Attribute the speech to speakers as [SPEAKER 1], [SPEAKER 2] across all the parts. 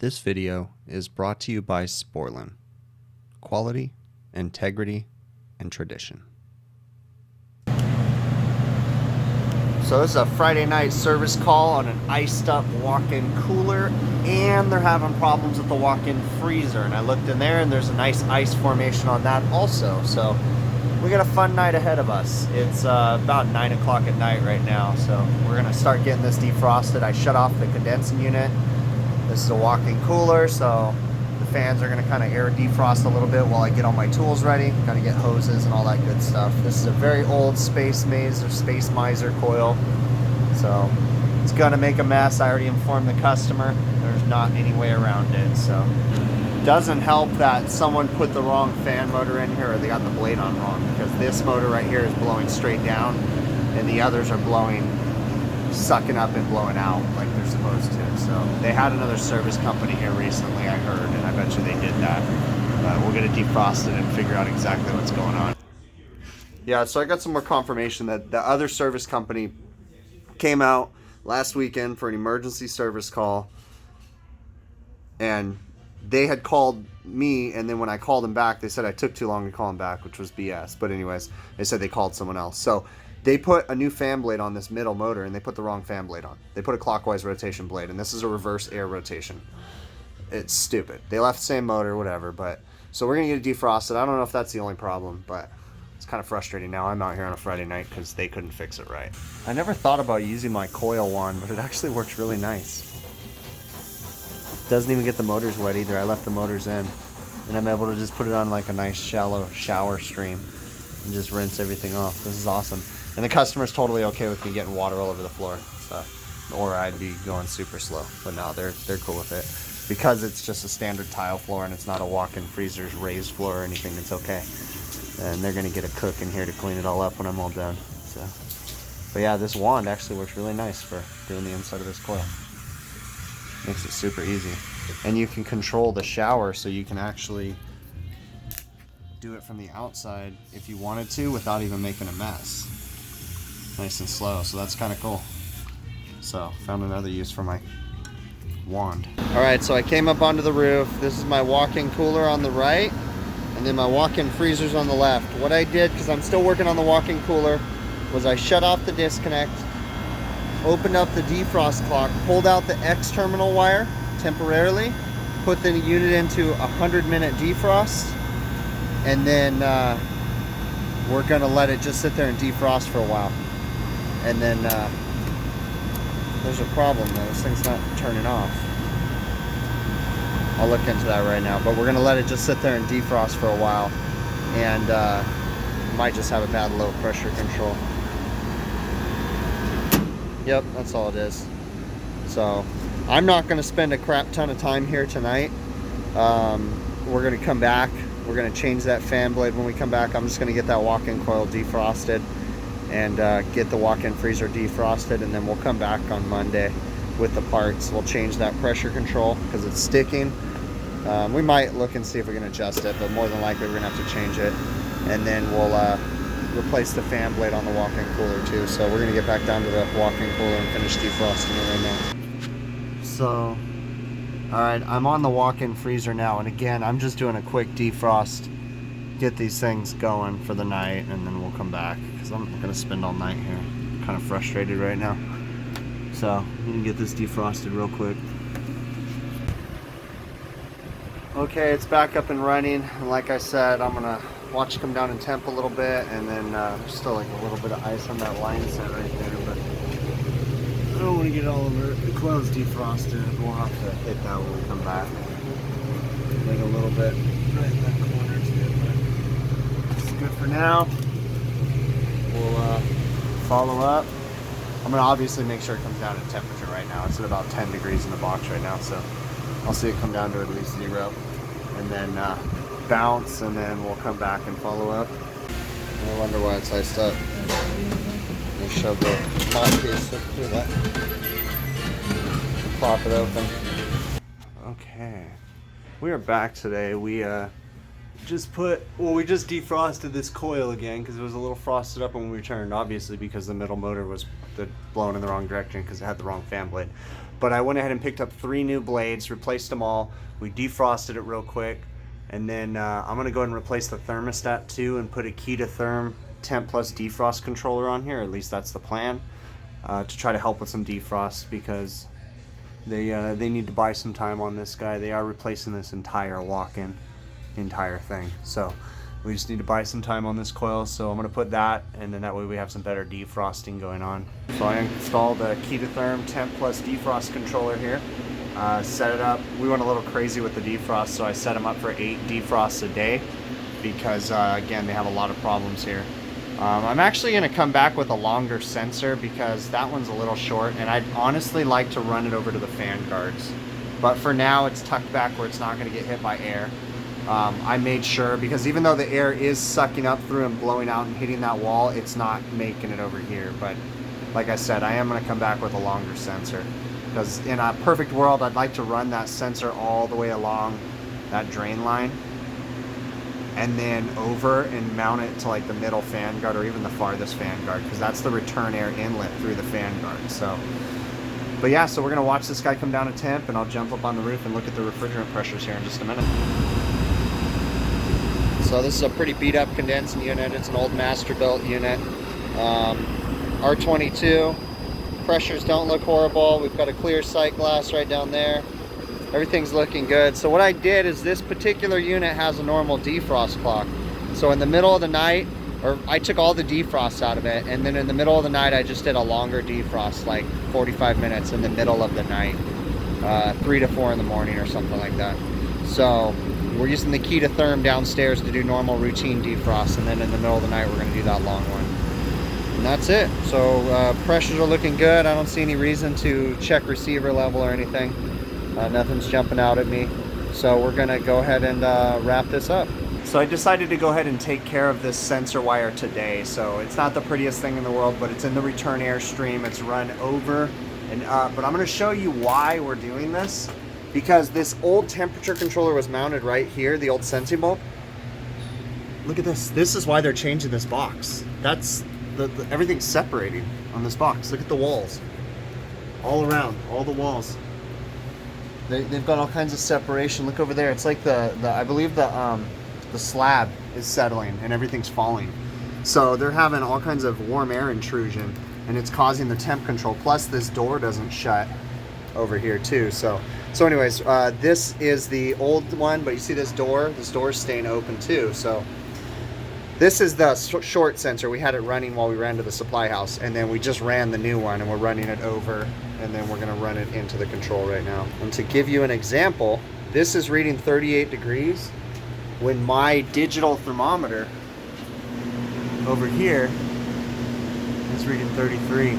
[SPEAKER 1] This video is brought to you by Sporlan. Quality, integrity, and tradition. So this is a Friday night service call on an iced up walk-in cooler, and they're having problems with the walk-in freezer. And I looked in there and there's a nice ice formation on that also. So we got a fun night ahead of us. It's about 9 o'clock at night right now. So we're gonna start getting this defrosted. I shut off the condensing unit. This is a walk-in cooler, so the fans are gonna kind of air defrost a little bit while I get all my tools ready. Gotta get hoses and all that good stuff. This is a very old Space Maze or Space Miser coil, so it's gonna make a mess. I already informed the customer. There's not any way around it. So doesn't help that someone put the wrong fan motor in here, or they got the blade on wrong, because this motor right here is blowing straight down and the others are blowing, sucking up and blowing out like they're supposed to. So they had another service company here recently, I heard, and I bet you they did that. We'll get it defrosted and figure out exactly what's going on. Yeah, so I got some more confirmation that the other service company came out last weekend for an emergency service call, and they had called me, and then when I called them back, they said I took too long to call them back, which was BS. But anyways, they said they called someone else. So they put a new fan blade on this middle motor, and they put the wrong fan blade on. They put a clockwise rotation blade, and this is a reverse air rotation. It's stupid. They left the same motor, whatever, but so we're gonna get it defrosted. I don't know if that's the only problem, but it's kind of frustrating now. I'm out here on a Friday night because they couldn't fix it right. I never thought about using my coil wand, but it actually works really nice. Doesn't even get the motors wet either. I left the motors in, and I'm able to just put it on like a nice shallow shower stream and just rinse everything off. This is awesome. And the customer's totally okay with me getting water all over the floor, so, or I'd be going super slow. But no, they're cool with it. Because it's just a standard tile floor and it's not a walk-in freezer's raised floor or anything, it's okay. And they're gonna get a cook in here to clean it all up when I'm all done. So, but yeah, this wand actually works really nice for doing the inside of this coil. Makes it super easy. And you can control the shower so you can actually do it from the outside if you wanted to without even making a mess. Nice and slow, so that's kind of cool. So found another use for my wand. All right, so I came up onto the roof. This is my walk-in cooler on the right, and then my walk-in freezer's on the left. What I did, because I'm still working on the walk-in cooler, was I shut off the disconnect, opened up the defrost clock, pulled out the X terminal wire temporarily, put the unit into 100-minute defrost, and then we're gonna let it just sit there and defrost for a while. And then there's a problem though, this thing's not turning off. I'll look into that right now, but we're gonna let it just sit there and defrost for a while, and might just have a bad low pressure control. Yep, that's all it is. So I'm not gonna spend a crap ton of time here tonight. We're gonna come back, we're gonna change that fan blade when we come back. I'm just gonna get that walk-in coil defrosted and get the walk-in freezer defrosted, and then we'll come back on Monday with the parts. We'll change that pressure control because it's sticking. We might look and see if we can adjust it, but more than likely we're gonna have to change it, and then we'll replace the fan blade on the walk-in cooler too. So we're gonna get back down to the walk-in cooler and finish defrosting it right now. So all right, I'm on the walk-in freezer now, and again, I'm just doing a quick defrost, get these things going for the night, and then we'll come back because I'm gonna spend all night here. I'm kind of frustrated right now, so I'm gonna get this defrosted real quick. Okay, it's back up and running, and like I said, I'm gonna watch it come down in temp a little bit, and then there's still like a little bit of ice on that line set right there, but I don't want to get all of the coils defrosted. We'll have to hit that when we come back. Like a little bit right in that corner too, but it's good for now. We'll follow up. I'm gonna obviously make sure it comes down in temperature right now. It's at about 10 degrees in the box right now, so I'll see it come down to at least 0, and then bounce, and then we'll come back and follow up. I wonder why it's iced up. We'll shove the mod piece through that. Pop it open. Okay, we are back today. We just defrosted this coil again because it was a little frosted up when we returned, obviously because the middle motor was blowing in the wrong direction because it had the wrong fan blade. But I went ahead and picked up 3 new blades, replaced them all. We defrosted it real quick. And then I'm going to go ahead and replace the thermostat too and put a key to therm temp plus defrost controller on here. At least that's the plan, to try to help with some defrost, because they need to buy some time on this guy. They are replacing this entire entire thing. So we just need to buy some time on this coil. So I'm going to put that, and then that way we have some better defrosting going on. So I installed a key to therm temp plus defrost controller here. Set it up. We went a little crazy with the defrost, so I set them up for 8 defrosts a day because again, they have a lot of problems here. I'm actually going to come back with a longer sensor because that one's a little short, and I'd honestly like to run it over to the fan guards. But for now, it's tucked back where it's not going to get hit by air. I made sure, because even though the air is sucking up through and blowing out and hitting that wall, it's not making it over here. But like I said, I am going to come back with a longer sensor. Because in a perfect world, I'd like to run that sensor all the way along that drain line and then over and mount it to like the middle fan guard or even the farthest fan guard, because that's the return air inlet through the fan guard. So, but yeah, so we're going to watch this guy come down a temp, and I'll jump up on the roof and look at the refrigerant pressures here in just a minute. So this is a pretty beat up condensing unit. It's an old Masterbuilt unit. R22. Pressures don't look horrible. We've got a clear sight glass right down there. Everything's looking good. So what I did is, this particular unit has a normal defrost clock. So in the middle of the night, or I took all the defrosts out of it, and then in the middle of the night I just did a longer defrost, like 45 minutes in the middle of the night, 3 to 4 in the morning or something like that. So we're using the key to therm downstairs to do normal routine defrost, and then in the middle of the night we're going to do that long one. And that's it. So pressures are looking good. I don't see any reason to check receiver level or anything. Nothing's jumping out at me. So we're gonna go ahead and wrap this up. So I decided to go ahead and take care of this sensor wire today. So it's not the prettiest thing in the world, but it's in the return air stream. It's run over and up. But I'm gonna show you why we're doing this. Because this old temperature controller was mounted right here, the old sensing bulb. Look at this. This is why they're changing this box. That's everything's separating on this box. Look at the walls. All around, all the walls. They've got all kinds of separation. Look over there. It's like I believe the slab is settling and everything's falling. So they're having all kinds of warm air intrusion, and it's causing the temp control. Plus this door doesn't shut over here too. So anyways, this is the old one, but you see this door? This door is staying open too. So this is the short sensor. We had it running while we ran to the supply house, and then we just ran the new one, and we're running it over, and then we're going to run it into the control right now. And to give you an example, this is reading 38 degrees when my digital thermometer over here is reading 33.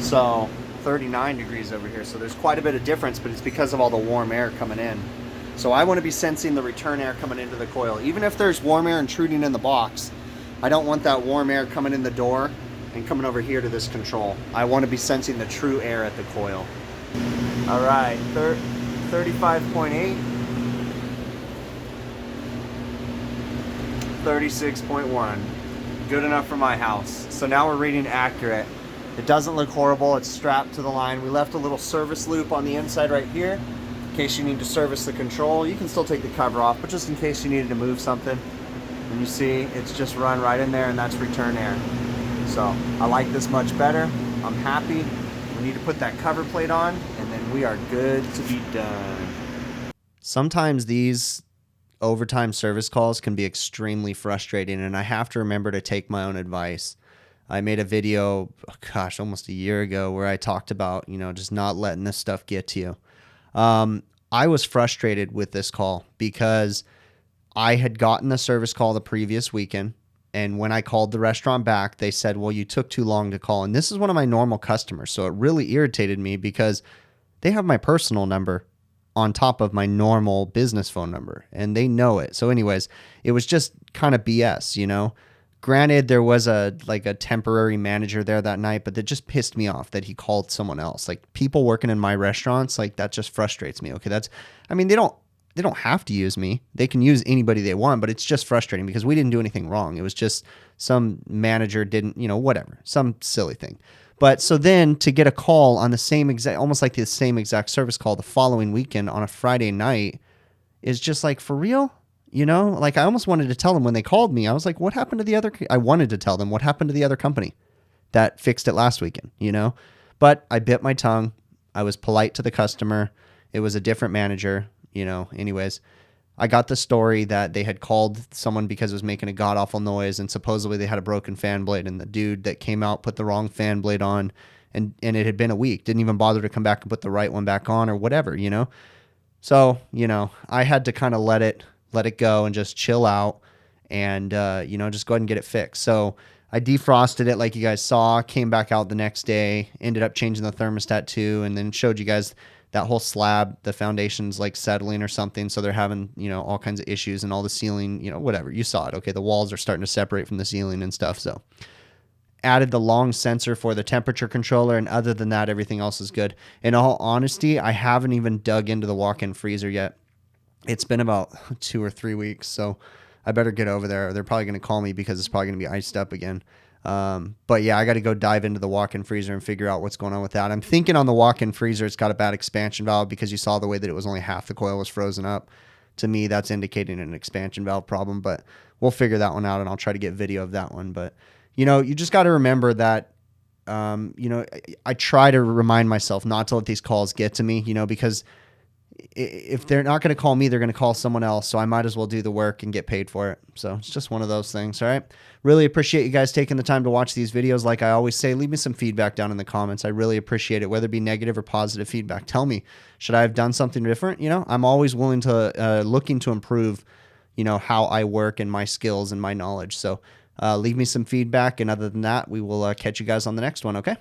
[SPEAKER 1] So 39 degrees over here. So there's quite a bit of difference, but it's because of all the warm air coming in. So I want to be sensing the return air coming into the coil. Even if there's warm air intruding in the box, I don't want that warm air coming in the door and coming over here to this control. I want to be sensing the true air at the coil. All right, 35.8, 36.1. Good enough for my house. So now we're reading accurate. It doesn't look horrible. It's strapped to the line. We left a little service loop on the inside right here. In case you need to service the control. You can still take the cover off, but just in case you needed to move something. And you see, it's just run right in there, and that's return air. So I like this much better. I'm happy. We need to put that cover plate on, and then we are good to be done. Sometimes these overtime service calls can be extremely frustrating, and I have to remember to take my own advice. I made a video, gosh, almost a year ago, where I talked about, just not letting this stuff get to you. I was frustrated with this call because I had gotten a service call the previous weekend, and when I called the restaurant back, they said, well, you took too long to call. And this is one of my normal customers, so it really irritated me because they have my personal number on top of my normal business phone number, and they know it. So anyways, it was just kind of BS, Granted, there was a temporary manager there that night, but that just pissed me off that he called someone else. Like, people working in my restaurants, that just frustrates me. Okay, they don't
[SPEAKER 2] they don't have to use me. They can use anybody they want, but it's just frustrating because we didn't do anything wrong. It was just some manager didn't, whatever, some silly thing. But so then to get a call on the same exact, almost like the same exact service call the following weekend on a Friday night is just like, for real? Like I almost wanted to tell them when they called me, I was like, what happened to the other, I wanted to tell them what happened to the other company that fixed it last weekend, but I bit my tongue. I was polite to the customer. It was a different manager, anyways. I got the story that they had called someone because it was making a god awful noise, and supposedly they had a broken fan blade, and the dude that came out put the wrong fan blade on, and it had been a week, didn't even bother to come back and put the right one back on or whatever, So, I had to kind of let it go and just chill out and, just go ahead and get it fixed. So I defrosted it like you guys saw, came back out the next day, ended up changing the thermostat too, and then showed you guys that whole slab, the foundation's like settling or something. So they're having, all kinds of issues, and all the ceiling, whatever. You saw it. Okay. The walls are starting to separate from the ceiling and stuff. So added the long sensor for the temperature controller. And other than that, everything else is good. In all honesty, I haven't even dug into the walk-in freezer yet. It's been about 2 or 3 weeks. So I better get over there. They're probably going to call me because it's probably going to be iced up again. But yeah, I got to go dive into the walk-in freezer and figure out what's going on with that. I'm thinking on the walk-in freezer, it's got a bad expansion valve because you saw the way that it was only half the coil was frozen up. To me, that's indicating an expansion valve problem, but we'll figure that one out, and I'll try to get video of that one. But, you just got to remember that, I try to remind myself not to let these calls get to me, because if they're not going to call me, they're going to call someone else. So I might as well do the work and get paid for it. So it's just one of those things. All right. Really appreciate you guys taking the time to watch these videos. Like I always say, leave me some feedback down in the comments. I really appreciate it, whether it be negative or positive feedback. Tell me, should I have done something different? I'm always willing to, looking to improve, how I work and my skills and my knowledge. So leave me some feedback. And other than that, we will catch you guys on the next one. Okay.